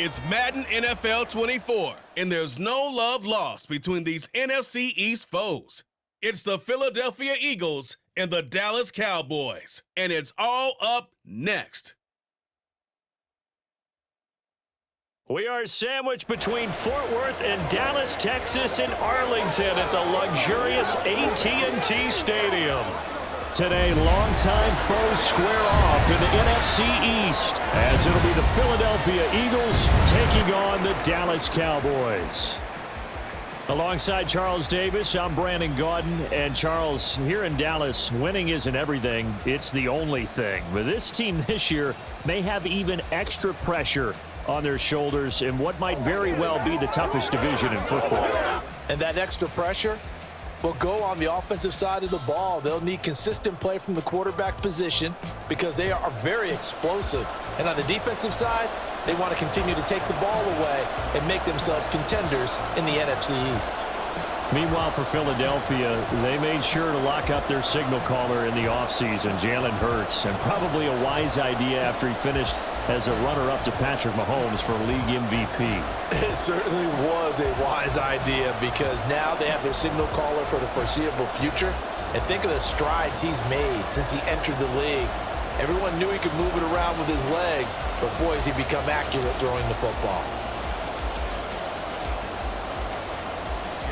It's Madden NFL 24, and there's no love lost between these NFC East foes. It's the Philadelphia Eagles and the Dallas Cowboys, and it's all up next. We are sandwiched between Fort Worth and Dallas, Texas, and Arlington at the luxurious AT&T Stadium. Today, longtime foes square off in the NFC East, as it'll be the Philadelphia Eagles taking on the Dallas Cowboys. Alongside Charles Davis, I'm Brandon Gaudin. And Charles, here in Dallas, winning isn't everything, it's the only thing. But this team this year may have even extra pressure on their shoulders in what might very well be the toughest division in football. And that extra pressure will go on the offensive side of the ball. They'll need consistent play from the quarterback position because they are very explosive. And on the defensive side, they want to continue to take the ball away and make themselves contenders in the NFC East. Meanwhile, for Philadelphia, they made sure to lock up their signal caller in the offseason, Jalen Hurts, and probably a wise idea after he finished as a runner-up to Patrick Mahomes for league MVP. It certainly was a wise idea because now they have their signal caller for the foreseeable future. And think of the strides he's made since he entered the league. Everyone knew he could move it around with his legs, but boy, has he become accurate throwing the football.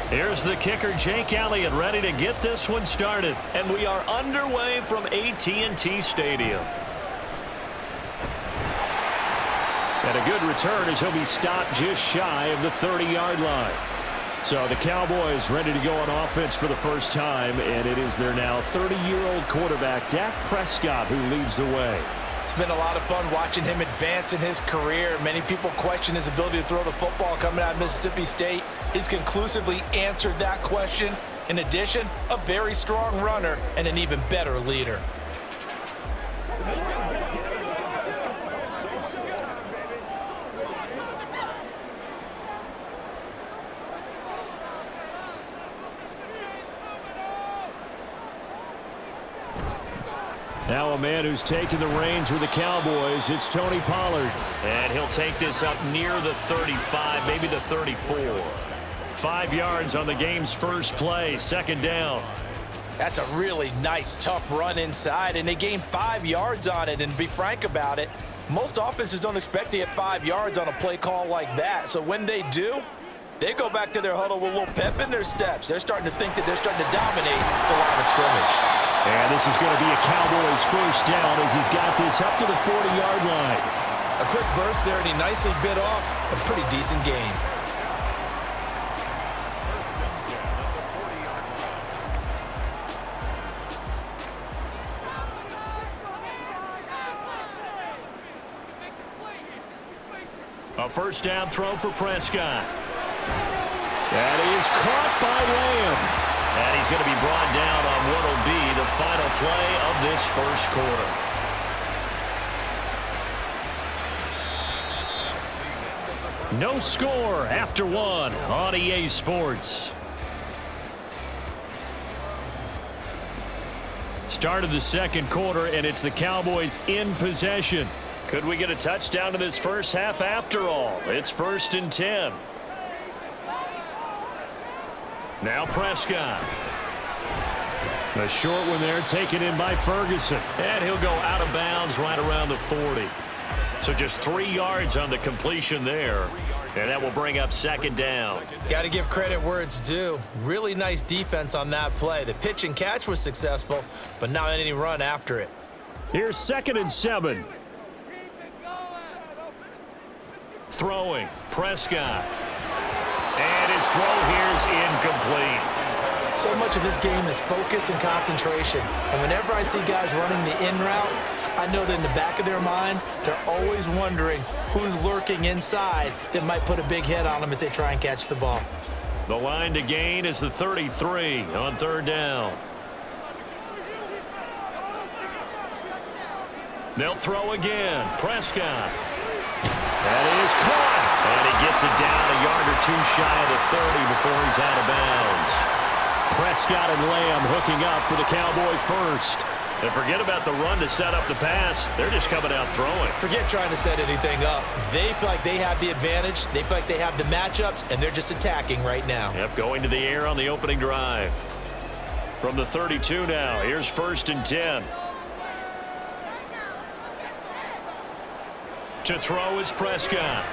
Here's the kicker, Jake Elliott, ready to get this one started. And we are underway from AT&T Stadium. And a good return as he'll be stopped just shy of the 30-yard line. So the Cowboys ready to go on offense for the first time, and it is their now 30-year-old quarterback, Dak Prescott, who leads the way. It's been a lot of fun watching him advance in his career. Many people question his ability to throw the football coming out of Mississippi State. He's conclusively answered that question. In addition, a very strong runner and an even better leader. Now a man who's taken the reins with the Cowboys, it's Tony Pollard. And he'll take this up near the 35, maybe the 34. 5 yards on the game's first play, second down. That's a really nice, tough run inside, and they gained 5 yards on it. And to be frank about it, most offenses don't expect to get 5 yards on a play call like that. So when they do, they go back to their huddle with a little pep in their steps. They're starting to think that they're starting to dominate the line of scrimmage. And this is going to be a Cowboys first down as he's got this up to the 40-yard line. A quick burst there, and he nicely bit off a pretty decent gain. A first down throw for Prescott. That is caught by Lamb. And he's going to be brought down on what will be the final play of this first quarter. No score after one on EA Sports. Start of the second quarter, and it's the Cowboys in possession. Could we get a touchdown in this first half after all? It's 1st and 10. Now Prescott. A short one there taken in by Ferguson. And he'll go out of bounds right around the 40. So just 3 yards on the completion there. And that will bring up second down. Got to give credit where it's due. Really nice defense on that play. The pitch and catch was successful, but not any run after it. Here's 2nd and 7. Throwing. Prescott. And his throw here is incomplete. So much of this game is focus and concentration. And whenever I see guys running the in route, I know that in the back of their mind, they're always wondering who's lurking inside that might put a big hit on them as they try and catch the ball. The line to gain is the 33 on 3rd down. They'll throw again. Prescott. That is caught. And he gets it down a yard or two shy of the 30 before he's out of bounds. Prescott and Lamb hooking up for the Cowboy first. And forget about the run to set up the pass. They're just coming out throwing. Forget trying to set anything up. They feel like they have the advantage. They feel like they have the matchups, and they're just attacking right now. Yep, going to the air on the opening drive. From the 32 now, here's 1st and 10. To throw is Prescott.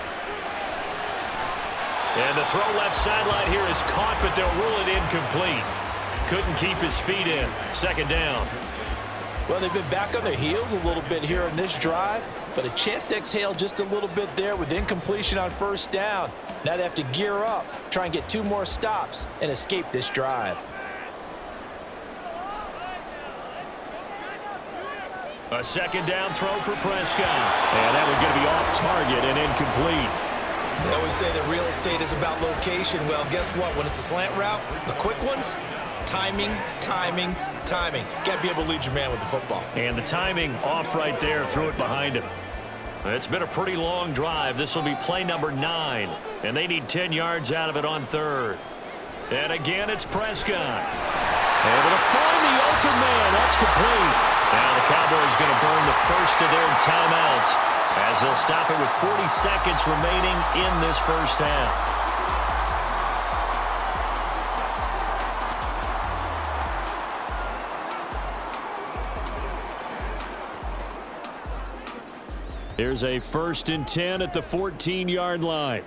And the throw left sideline here is caught, but they'll rule it incomplete. Couldn't keep his feet in. 2nd down. Well, they've been back on their heels a little bit here on this drive, but a chance to exhale just a little bit there with incompletion on 1st down. Now they have to gear up, try and get 2 more stops, and escape this drive. A 2nd down throw for Prescott. And that one's going to be off target and incomplete. They always say that real estate is about location. Well, guess what? When it's a slant route, the quick ones, timing, timing, timing. Got to be able to lead your man with the football. And the timing off right there, threw it behind him. It's been a pretty long drive. This will be play number 9. And they need 10 yards out of it on 3rd. And again, it's Prescott. Able to find the open man. That's complete. Now the Cowboys going to burn the first of their timeouts as they'll stop it with 40 seconds remaining in this first half. Here's a 1st and 10 at the 14-yard line.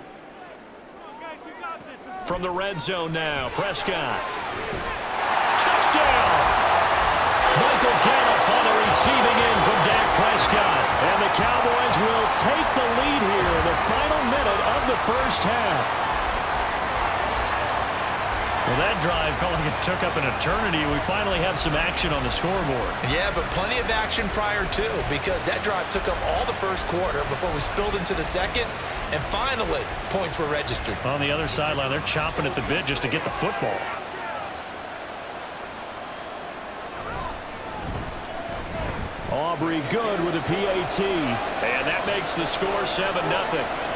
From the red zone now, Prescott. Touchdown! Michael Gallup on the receiving end from Dak Prescott. And the Cowboys will take the lead here in the final minute of the first half. Well, that drive felt like it took up an eternity. We finally have some action on the scoreboard. Yeah, but plenty of action prior to, because that drive took up all the first quarter before we spilled into the second, and finally, points were registered. On the other sideline, they're chomping at the bit just to get the football. Aubrey good with a PAT. And that makes the score 7-0.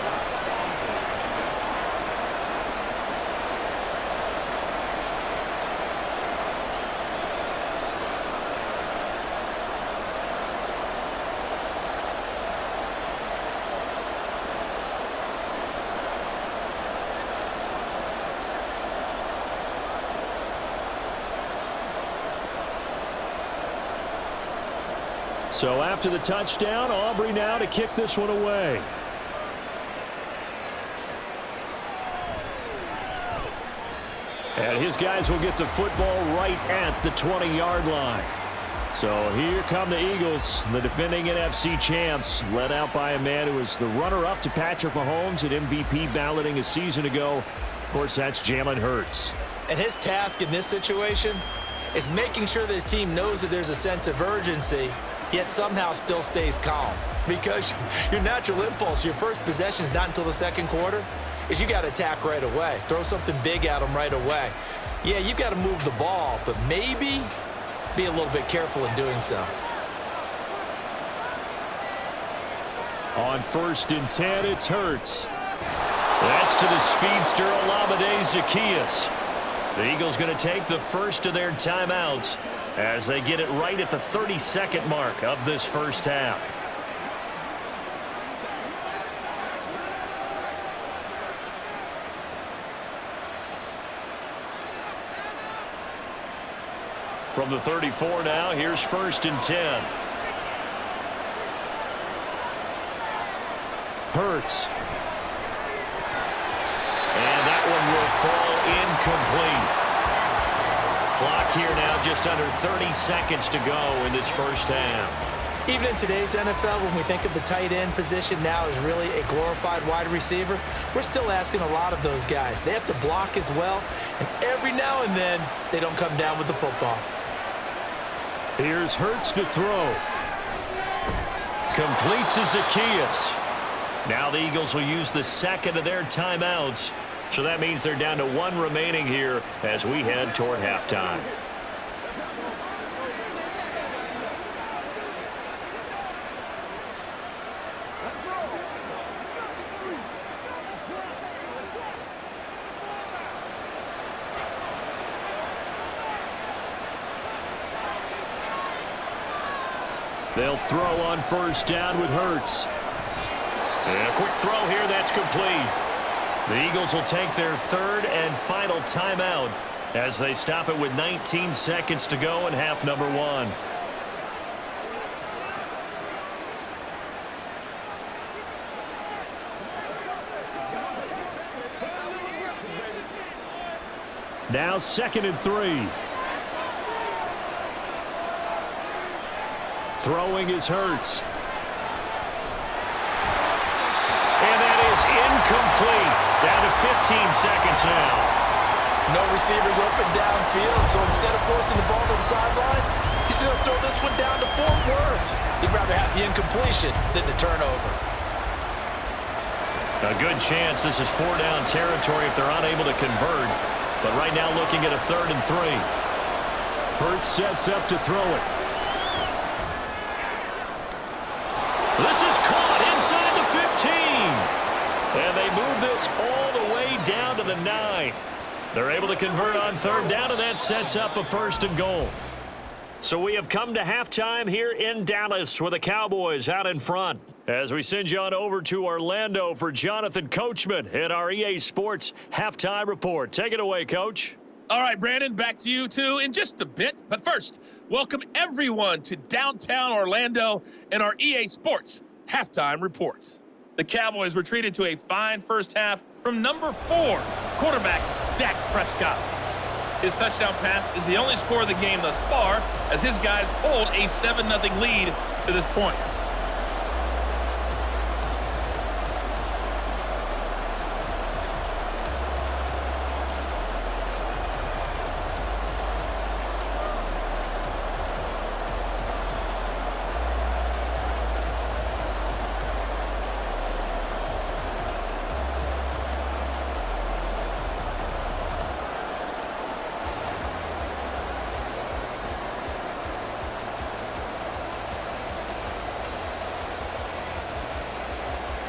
So after the touchdown, Aubrey now to kick this one away. And his guys will get the football right at the 20-yard line. So here come the Eagles, the defending NFC champs, led out by a man who was the runner-up to Patrick Mahomes at MVP balloting a season ago. Of course, that's Jalen Hurts. And his task in this situation is making sure that his team knows that there's a sense of urgency, yet somehow still stays calm. Because your natural impulse, your first possession is not until the second quarter, is you got to attack right away. Throw something big at them right away. Yeah, you've got to move the ball, but maybe be a little bit careful in doing so. On 1st and 10, it's Hurts. That's to the speedster, Olamide Zaccheaus. The Eagles going to take the first of their timeouts as they get it right at the 32nd mark of this first half. From the 34 now, here's 1st and 10. Hurts. And that one will fall incomplete. Clock here now just under 30 seconds to go in this first half. Even in today's NFL, when we think of the tight end position now as really a glorified wide receiver, we're still asking a lot of those guys. They have to block as well, and every now and then, they don't come down with the football. Here's Hurts to throw. Complete to Zaccheaus. Now the Eagles will use the second of their timeouts. So that means they're down to one remaining here as we head toward halftime. They'll throw on first down with Hurts. And a quick throw here, that's complete. The Eagles will take their third and final timeout as they stop it with 19 seconds to go in half number one. Now 2nd and 3. Throwing is Hurts. And that is incomplete. Down to 15 seconds now. No receivers open downfield, so instead of forcing the ball to the sideline, he's going to throw this one down to Fort Worth. He'd rather have the incompletion than the turnover. A good chance this is 4-down territory if they're unable to convert. But right now looking at a 3rd and 3. Hurts sets up to throw it. This is caught inside the 15. And they move this all the way down to the 9. They're able to convert on 3rd down, and that sets up a 1st and goal. So we have come to halftime here in Dallas with the Cowboys out in front. As we send you on over to Orlando for Jonathan Coachman in our EA Sports Halftime Report. Take it away, Coach. All right, Brandon, back to you, too, in just a bit. But first, welcome everyone to downtown Orlando and our EA Sports Halftime Report. The Cowboys were treated to a fine first half from number 4, quarterback Dak Prescott. His touchdown pass is the only score of the game thus far, as his guys hold a 7-0 lead to this point.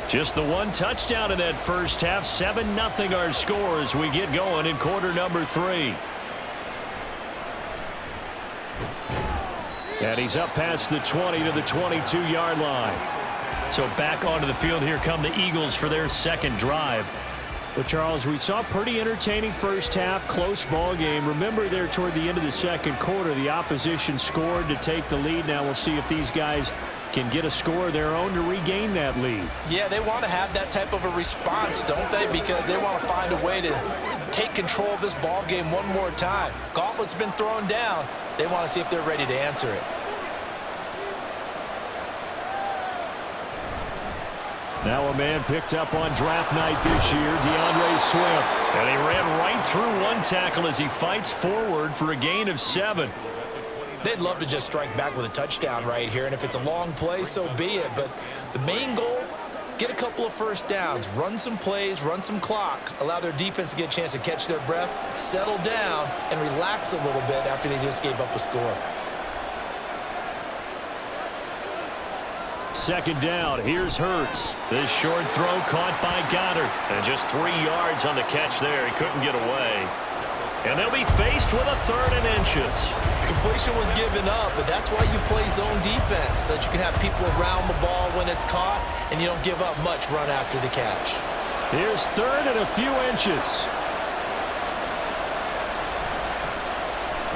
Just the one touchdown in that first half. 7-0 our score as we get going in quarter number 3. And he's up past the 20 to the 22-yard line. So back onto the field here come the Eagles for their second drive. But, Charles, we saw a pretty entertaining first half, close ball game. Remember there toward the end of the second quarter, the opposition scored to take the lead. Now we'll see if these guys can get a score of their own to regain that lead. Yeah, they want to have that type of a response, don't they? Because they want to find a way to take control of this ball game one more time. Gauntlet's been thrown down. They want to see if they're ready to answer it. Now a man picked up on draft night this year, DeAndre Swift. And he ran right through one tackle as he fights forward for a gain of 7. They'd love to just strike back with a touchdown right here, and if it's a long play, so be it. But the main goal, get a couple of first downs, run some plays, run some clock, allow their defense to get a chance to catch their breath, settle down, and relax a little bit after they just gave up a score. Second down, here's Hurts. This short throw caught by Goddard. And just 3 yards on the catch there. He couldn't get away. And they'll be faced with a 3rd and inches. Completion was given up, but that's why you play zone defense, so that you can have people around the ball when it's caught, and you don't give up much run after the catch. Here's 3rd and a few inches.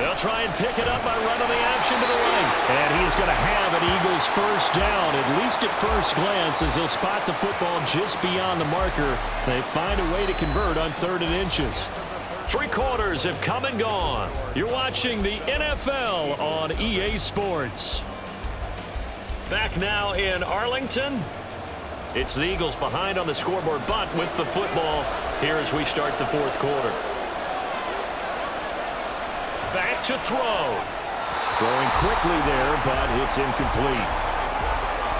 They'll try and pick it up by running the option to the right. And he's going to have an Eagles first down, at least at first glance, as they'll spot the football just beyond the marker. They find a way to convert on 3rd and inches. 3 quarters have come and gone. You're watching the NFL on EA Sports. Back now in Arlington. It's the Eagles behind on the scoreboard, but with the football here as we start the 4th quarter. Back to throw. Throwing quickly there, but it's incomplete.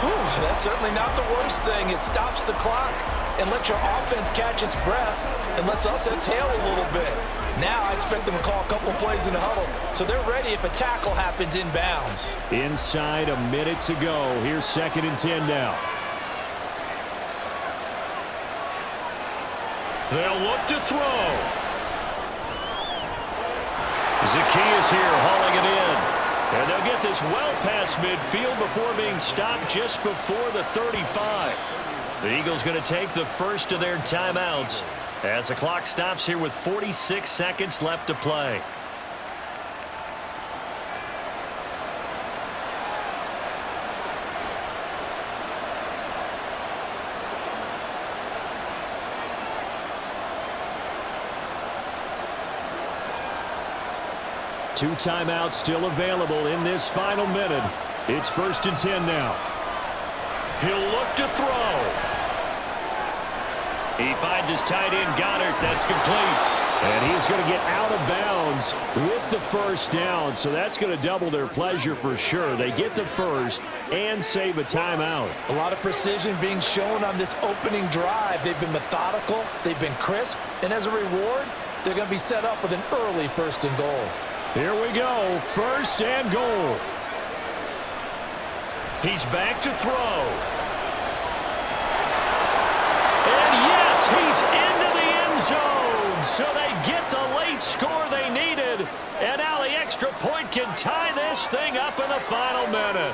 Whew, that's certainly not the worst thing. It stops the clock and lets your offense catch its breath and lets us exhale a little bit. Now I expect them to call a couple plays in the huddle, so they're ready if a tackle happens inbounds. Inside a minute to go. Here's 2nd and 10 now. They'll look to throw. Zacchaeus here hauling it in. And they'll get this well past midfield before being stopped just before the 35. The Eagles going to take the first of their timeouts as the clock stops here with 46 seconds left to play. Two timeouts still available in this final minute. It's 1st and 10 now. He'll look to throw. He finds his tight end, Goddard. That's complete. And he's going to get out of bounds with the first down. So that's going to double their pleasure for sure. They get the first and save a timeout. A lot of precision being shown on this opening drive. They've been methodical. They've been crisp. And as a reward, they're going to be set up with an early 1st and goal. Here we go, 1st and goal. He's back to throw. And yes, he's into the end zone. So they get the late score they needed. And now the extra point can tie this thing up in the final minute.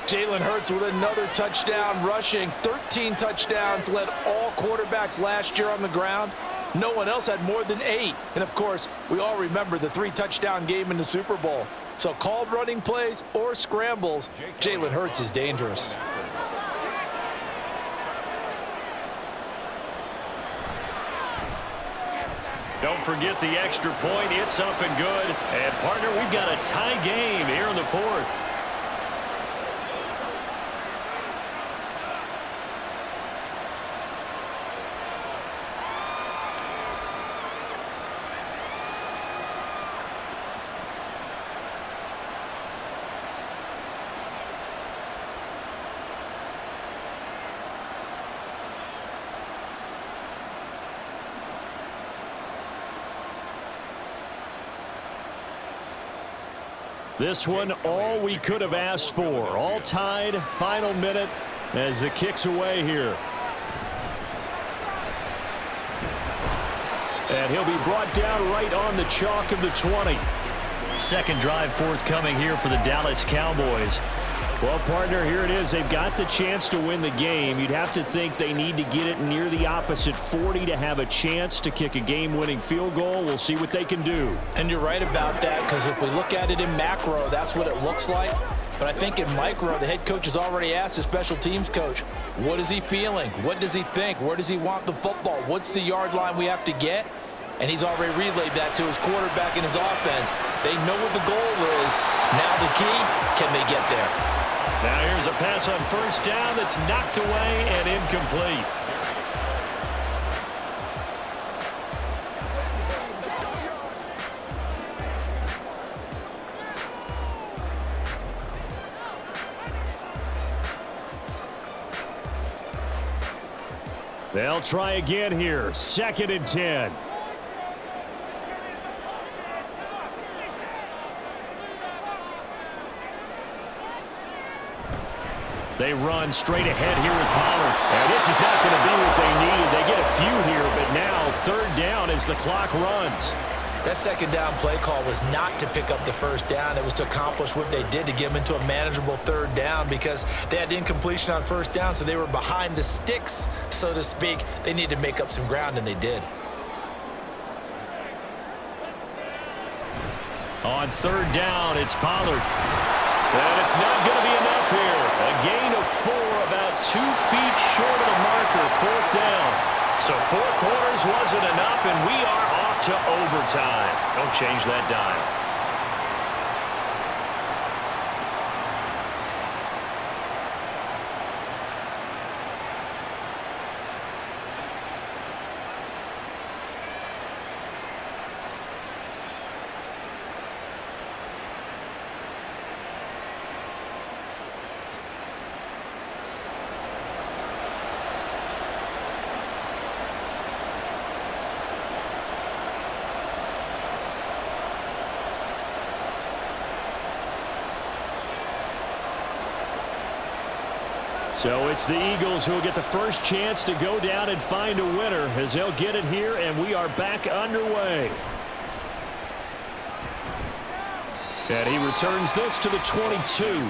Jalen Hurts with another touchdown rushing. 13 touchdowns, led all quarterbacks last year on the ground. No one else had more than 8. And, of course, we all remember the 3-touchdown game in the Super Bowl. So called running plays or scrambles, Jalen Hurts is dangerous. Don't forget the extra point. It's up and good. And, partner, we've got a tie game here in the 4th. This one, all we could have asked for. All tied, final minute as it kicks away here. And he'll be brought down right on the chalk of the 20. Second drive forthcoming here for the Dallas Cowboys. Well, partner, here it is. They've got the chance to win the game. You'd have to think they need to get it near the opposite 40 to have a chance to kick a game-winning field goal. We'll see what they can do. And you're right about that, because if we look at it in macro, that's what it looks like. But I think in micro, the head coach has already asked the special teams coach, what is he feeling? What does he think? Where does he want the football? What's the yard line we have to get? And he's already relayed that to his quarterback and his offense. They know what the goal is. Now the key, can they get there? Now here's a pass on 1st down that's knocked away and incomplete. They'll try again here. 2nd and 10. They run straight ahead here with Pollard. And this is not going to be what they needed. They get a few here, but now 3rd down as the clock runs. That 2nd down play call was not to pick up the 1st down. It was to accomplish what they did to get them into a manageable 3rd down, because they had incompletion on 1st down, so they were behind the sticks, so to speak. They needed to make up some ground, and they did. On 3rd down, it's Pollard. And it's not going to be enough here. A gain of 4, about 2 feet short of the marker, 4th down. So 4 quarters wasn't enough, and we are off to overtime. Don't change that dime. So it's the Eagles who will get the first chance to go down and find a winner, as they'll get it here, and we are back underway. And he returns this to the 22.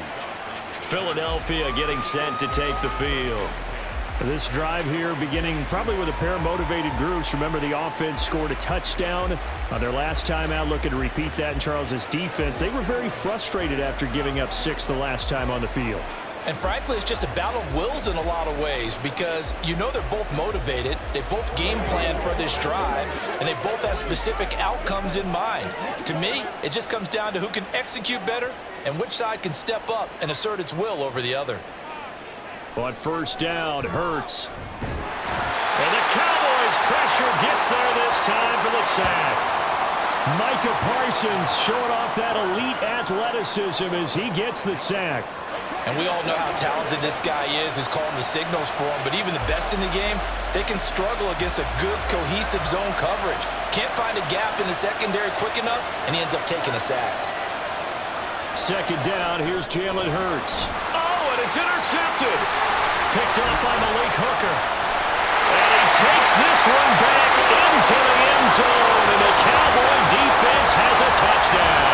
Philadelphia getting set to take the field. This drive here beginning probably with a pair of motivated groups. Remember, the offense scored a touchdown on their last time out, looking to repeat that in Charles' defense. They were very frustrated after giving up 6 the last time on the field. And frankly, it's just a battle of wills in a lot of ways because you know they're both motivated, they both game plan for this drive, and they both have specific outcomes in mind. To me, it just comes down to who can execute better and which side can step up and assert its will over the other. On first down, Hurts. And the Cowboys pressure gets there this time for the sack. Micah Parsons showing off that elite athleticism as he gets the sack. And we all know how talented this guy is who's calling the signals for him, but even the best in the game, they can struggle against a good, cohesive zone coverage. Can't find a gap in the secondary quick enough, and he ends up taking a sack. Second down, here's Jalen Hurts. Oh, and it's intercepted. Picked up by Malik Hooker. And he takes this one back into the end zone, and the Cowboy defense has a touchdown.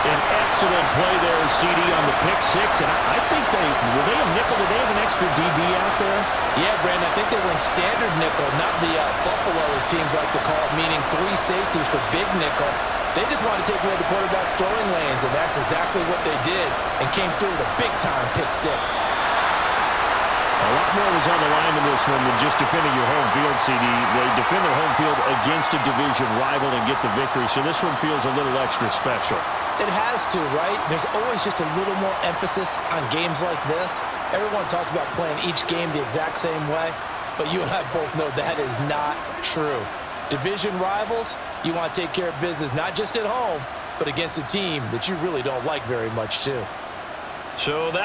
An excellent play there, CD, on the pick six, and I think were they a nickel? Did they have an extra DB out there? Yeah, Brandon, I think they were in standard nickel, not the Buffalo, as teams like to call it, meaning 3 safeties for big nickel. They just wanted to take away the quarterback's throwing lanes, and that's exactly what they did, and came through with a big-time pick six. A lot more was on the line in this one than just defending your home field, CD. They defend their home field against a division rival and get the victory, so this one feels a little extra special. It has to, right? There's always just a little more emphasis on games like this. Everyone talks about playing each game the exact same way, but you and I both know that is not true. Division rivals, you want to take care of business not just at home, but against a team that you really don't like very much, too. So that